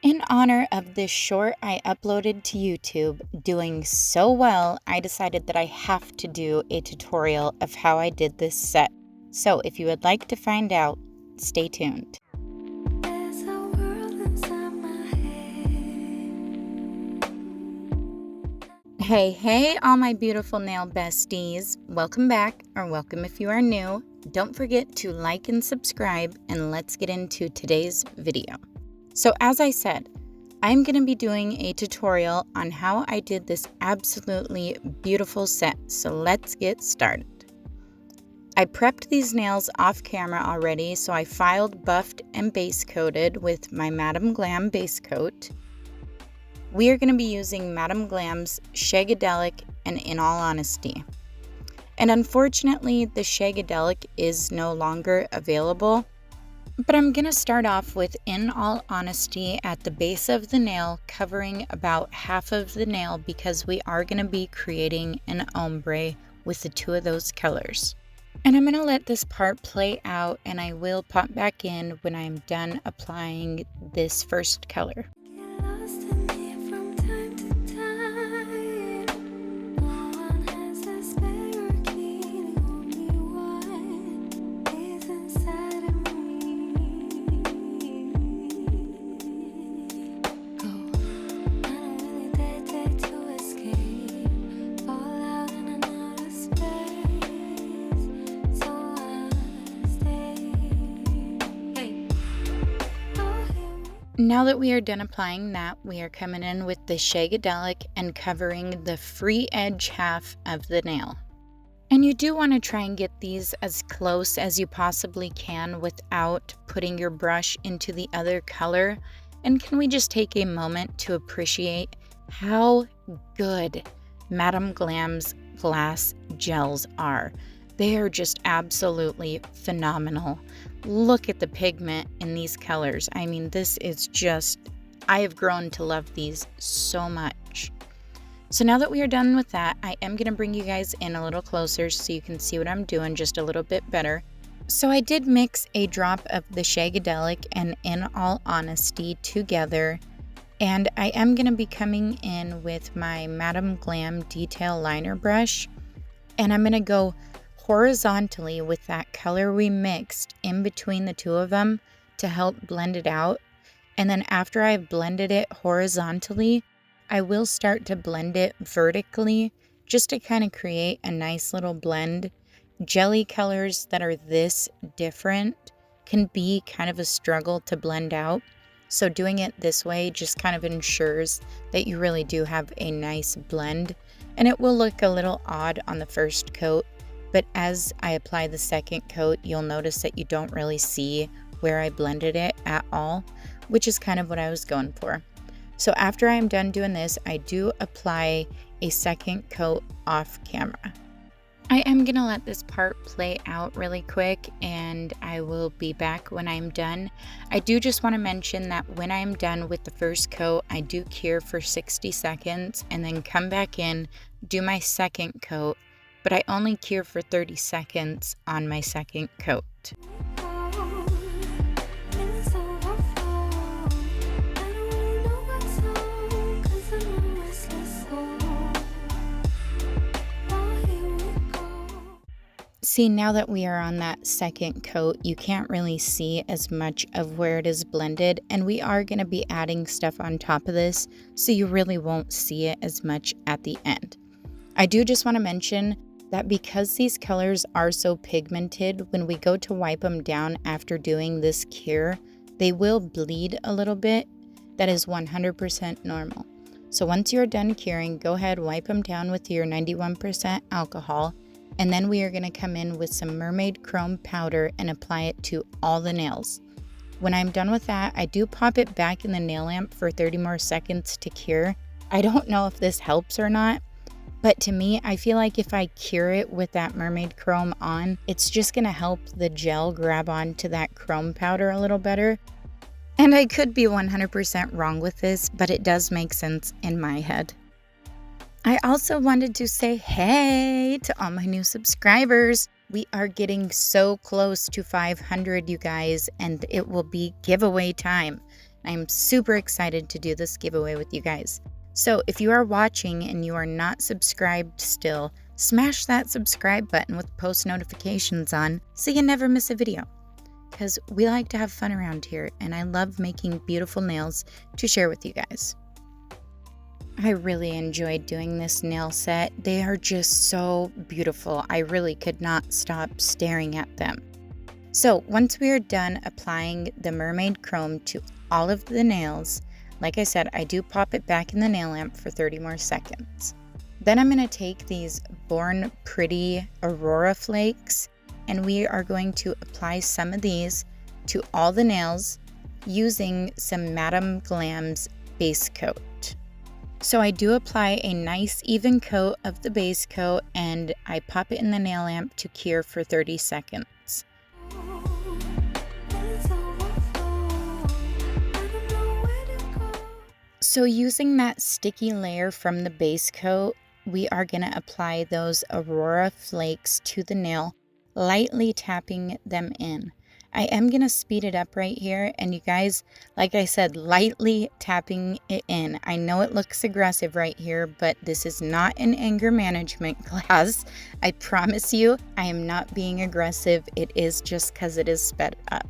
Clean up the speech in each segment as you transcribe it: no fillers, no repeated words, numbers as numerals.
In honor of this short I uploaded to YouTube doing so well, I decided that I have to do a tutorial of how I did this set. So if you would like to find out, stay tuned. Hey, all my beautiful nail besties. Welcome back, or welcome if you are new. Don't forget to like and subscribe, and let's get into today's video. So as I said, I'm going to be doing a tutorial on how I did this absolutely beautiful set, so let's get started. I prepped these nails off camera already, so I filed, buffed, and base coated with my Madam Glam base coat. We are going to be using Madam Glam's Shagadelic and In All Honesty. And unfortunately, the Shagadelic is no longer available. But I'm going to start off with In All Honesty at the base of the nail, covering about half of the nail because we are going to be creating an ombre with the two of those colors. And I'm going to let this part play out, and I will pop back in when I'm done applying this first color. Now that we are done applying that, we are coming in with the Shagadelic and covering the free edge half of the nail. And you do want to try and get these as close as you possibly can without putting your brush into the other color. And can we just take a moment to appreciate how good Madam Glam's glass gels are? They are just absolutely phenomenal. Look at the pigment in these colors. I mean, this is just, I have grown to love these so much. So now that we are done with that, I am going to bring you guys in a little closer so you can see what I'm doing just a little bit better. So I did mix a drop of the Shagadelic and In All Honesty together. And I am going to be coming in with my Madam Glam detail liner brush. And I'm going to go horizontally with that color we mixed in between the two of them to help blend it out. And then after I've blended it horizontally, I will start to blend it vertically just to kind of create a nice little blend. Jelly colors that are this different can be kind of a struggle to blend out. So doing it this way just kind of ensures that you really do have a nice blend. And it will look a little odd on the first coat. But as I apply the second coat, you'll notice that you don't really see where I blended it at all, which is kind of what I was going for. So after I'm done doing this, I do apply a second coat off camera. I am going to let this part play out really quick, and I will be back when I'm done. I do just want to mention that when I'm done with the first coat, I do cure for 60 seconds and then come back in, do my second coat. But I only cure for 30 seconds on my second coat. See, now that we are on that second coat, you can't really see as much of where it is blended, and we are going to be adding stuff on top of this, so you really won't see it as much at the end. I do just want to mention that because these colors are so pigmented, when we go to wipe them down after doing this cure, they will bleed a little bit. That is 100% normal. So once you're done curing, go ahead, wipe them down with your 91% alcohol, and then we are going to come in with some Mermaid Chrome powder and apply it to all the nails. When I'm done with that, I do pop it back in the nail lamp for 30 more seconds to cure. I don't know if this helps or not, but to me, I feel like if I cure it with that Mermaid Chrome on, it's just going to help the gel grab onto that chrome powder a little better. And I could be 100% wrong with this, but it does make sense in my head. I also wanted to say hey to all my new subscribers. We are getting so close to 500, you guys, and it will be giveaway time. I'm super excited to do this giveaway with you guys. So if you are watching and you are not subscribed still, smash that subscribe button with post notifications on so you never miss a video. Because we like to have fun around here, and I love making beautiful nails to share with you guys. I really enjoyed doing this nail set. They are just so beautiful. I really could not stop staring at them. So once we are done applying the mermaid chrome to all of the nails, like I said, I do pop it back in the nail lamp for 30 more seconds. Then I'm going to take these Born Pretty Aurora Flakes, and we are going to apply some of these to all the nails using some Madame Glam's base coat. So I do apply a nice even coat of the base coat, and I pop it in the nail lamp to cure for 30 seconds. So using that sticky layer from the base coat, we are going to apply those Aurora Flakes to the nail, lightly tapping them in. I am going to speed it up right here, and you guys, like I said, lightly tapping it in. I know it looks aggressive right here, but this is not an anger management class. I promise you, I am not being aggressive. It is just because it is sped up.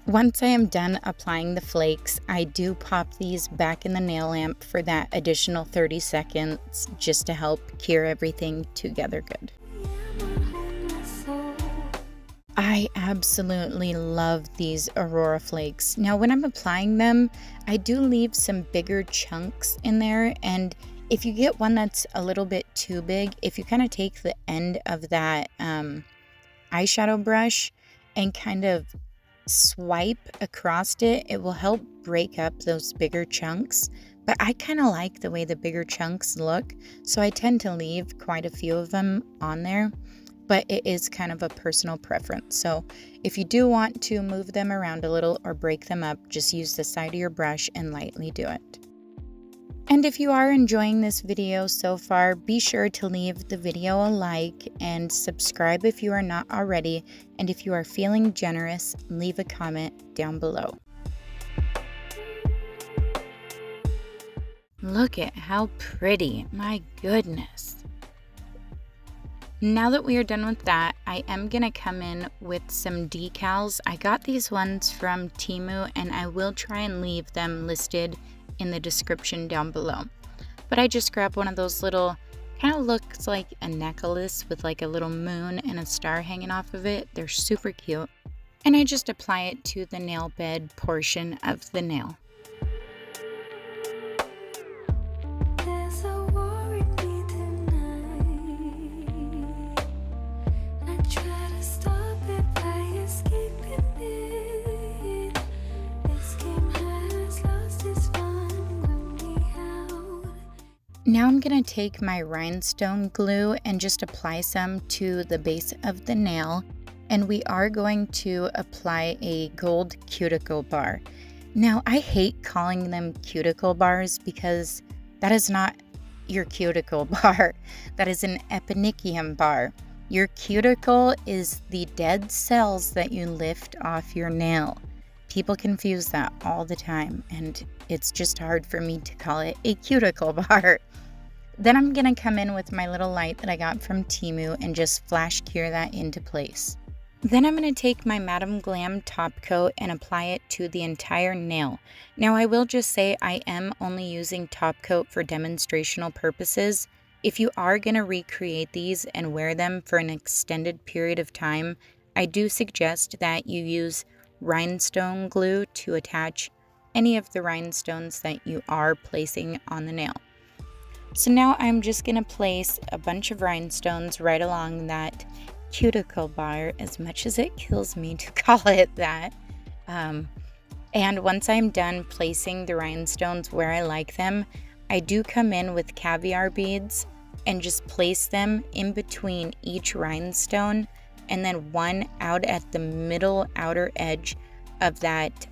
Once I am done applying the flakes, I do pop these back in the nail lamp for that additional 30 seconds just to help cure everything together good. I absolutely love these Aurora Flakes. Now when I'm applying them, I do leave some bigger chunks in there, and if you get one that's a little bit too big, if you kind of take the end of that eyeshadow brush and kind of swipe across it, it will help break up those bigger chunks. But I kind of like the way the bigger chunks look, so I tend to leave quite a few of them on there. But it is kind of a personal preference. So if you do want to move them around a little or break them up, just use the side of your brush and lightly do it. And if you are enjoying this video so far, be sure to leave the video a like and subscribe if you are not already. And if you are feeling generous, leave a comment down below. Look at how pretty, my goodness. Now that we are done with that, I am going to come in with some decals. I got these ones from Temu, and I will try and leave them listed in the description down below. But I just grabbed one of those little, kind of looks like a necklace with like a little moon and a star hanging off of it. They're super cute. And I just apply it to the nail bed portion of the nail. Now I'm going to take my rhinestone glue and just apply some to the base of the nail, and we are going to apply a gold cuticle bar. Now I hate calling them cuticle bars because that is not your cuticle bar. That is an eponychium bar. Your cuticle is the dead cells that you lift off your nail. People confuse that all the time, and it's just hard for me to call it a cuticle bar. Then I'm going to come in with my little light that I got from Temu and just flash cure that into place. Then I'm going to take my Madame Glam top coat and apply it to the entire nail. Now I will just say I am only using top coat for demonstrational purposes. If you are going to recreate these and wear them for an extended period of time, I do suggest that you use rhinestone glue to attach any of the rhinestones that you are placing on the nail. So now I'm just going to place a bunch of rhinestones right along that cuticle bar, as much as it kills me to call it that. And once I'm done placing the rhinestones where I like them, I do come in with caviar beads and just place them in between each rhinestone, and then one out at the middle outer edge of that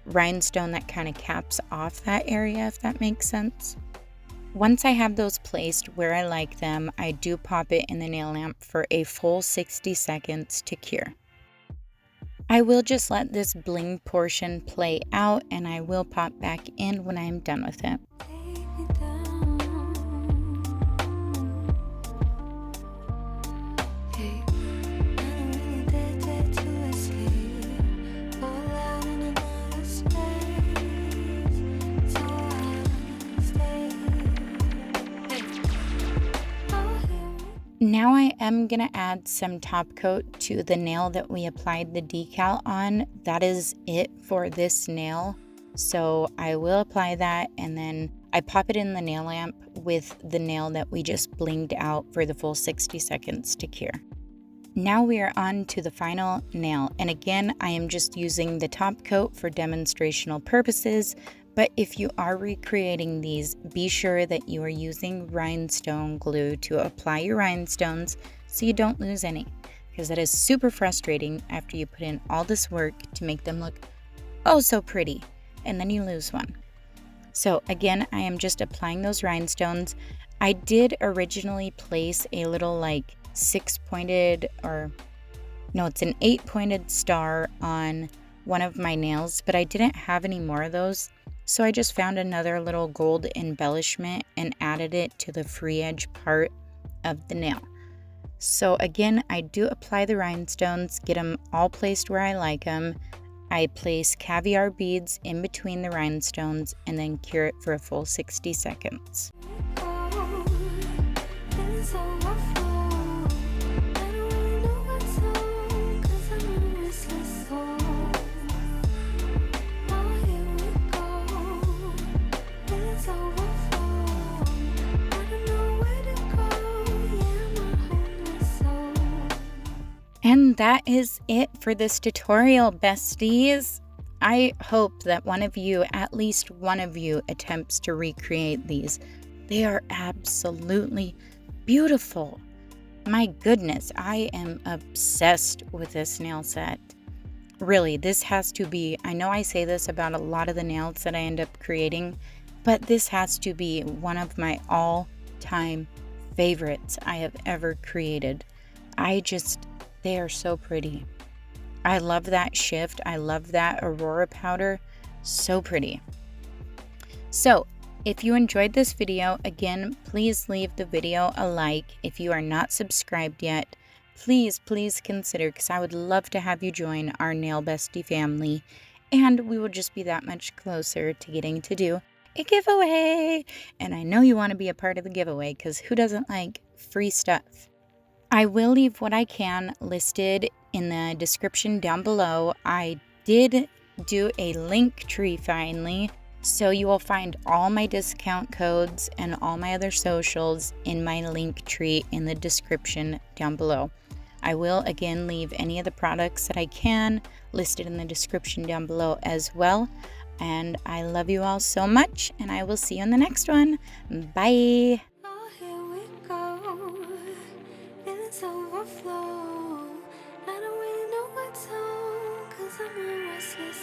rhinestone that kind of caps off that area, if that makes sense. Once I have those placed where I like them, I do pop it in the nail lamp for a full 60 seconds to cure. I will just let this bling portion play out, and I will pop back in when I'm done with it. Now I am going to add some top coat to the nail that we applied the decal on. That is it for this nail. So I will apply that, and then I pop it in the nail lamp with the nail that we just blinged out for the full 60 seconds to cure. Now we are on to the final nail, and again I am just using the top coat for demonstrational purposes. But if you are recreating these, be sure that you are using rhinestone glue to apply your rhinestones so you don't lose any, because that is super frustrating after you put in all this work to make them look oh so pretty and then you lose one. So again, I am just applying those rhinestones. I did originally place a little like 6-pointed, or no, it's an 8-pointed star on one of my nails, but I didn't have any more of those. So I just found another little gold embellishment and added it to the free edge part of the nail. So again, I do apply the rhinestones, get them all placed where I like them. I place caviar beads in between the rhinestones and then cure it for a full 60 seconds. And that is it for this tutorial, besties. I hope that one of you, at least one of you, attempts to recreate these. They are absolutely beautiful. My goodness, I am obsessed with this nail set. Really, this has to be, I know I say this about a lot of the nails that I end up creating, but this has to be one of my all-time favorites I have ever created. They are so pretty. I love that shift. I love that Aurora powder. So pretty. So, if you enjoyed this video, again, please leave the video a like. If you are not subscribed yet, please consider, because I would love to have you join our Nail Bestie family, and we will just be that much closer to getting to do a giveaway. And I know you want to be a part of the giveaway, because who doesn't like free stuff? I will leave what I can listed in the description down below. I did do a link tree finally, so you will find all my discount codes and all my other socials in my link tree in the description down below. I will again leave any of the products that I can listed in the description down below as well. And I love you all so much, and I will see you in the next one. Bye! Overflow. I don't really know what's on, 'cause I'm a restless.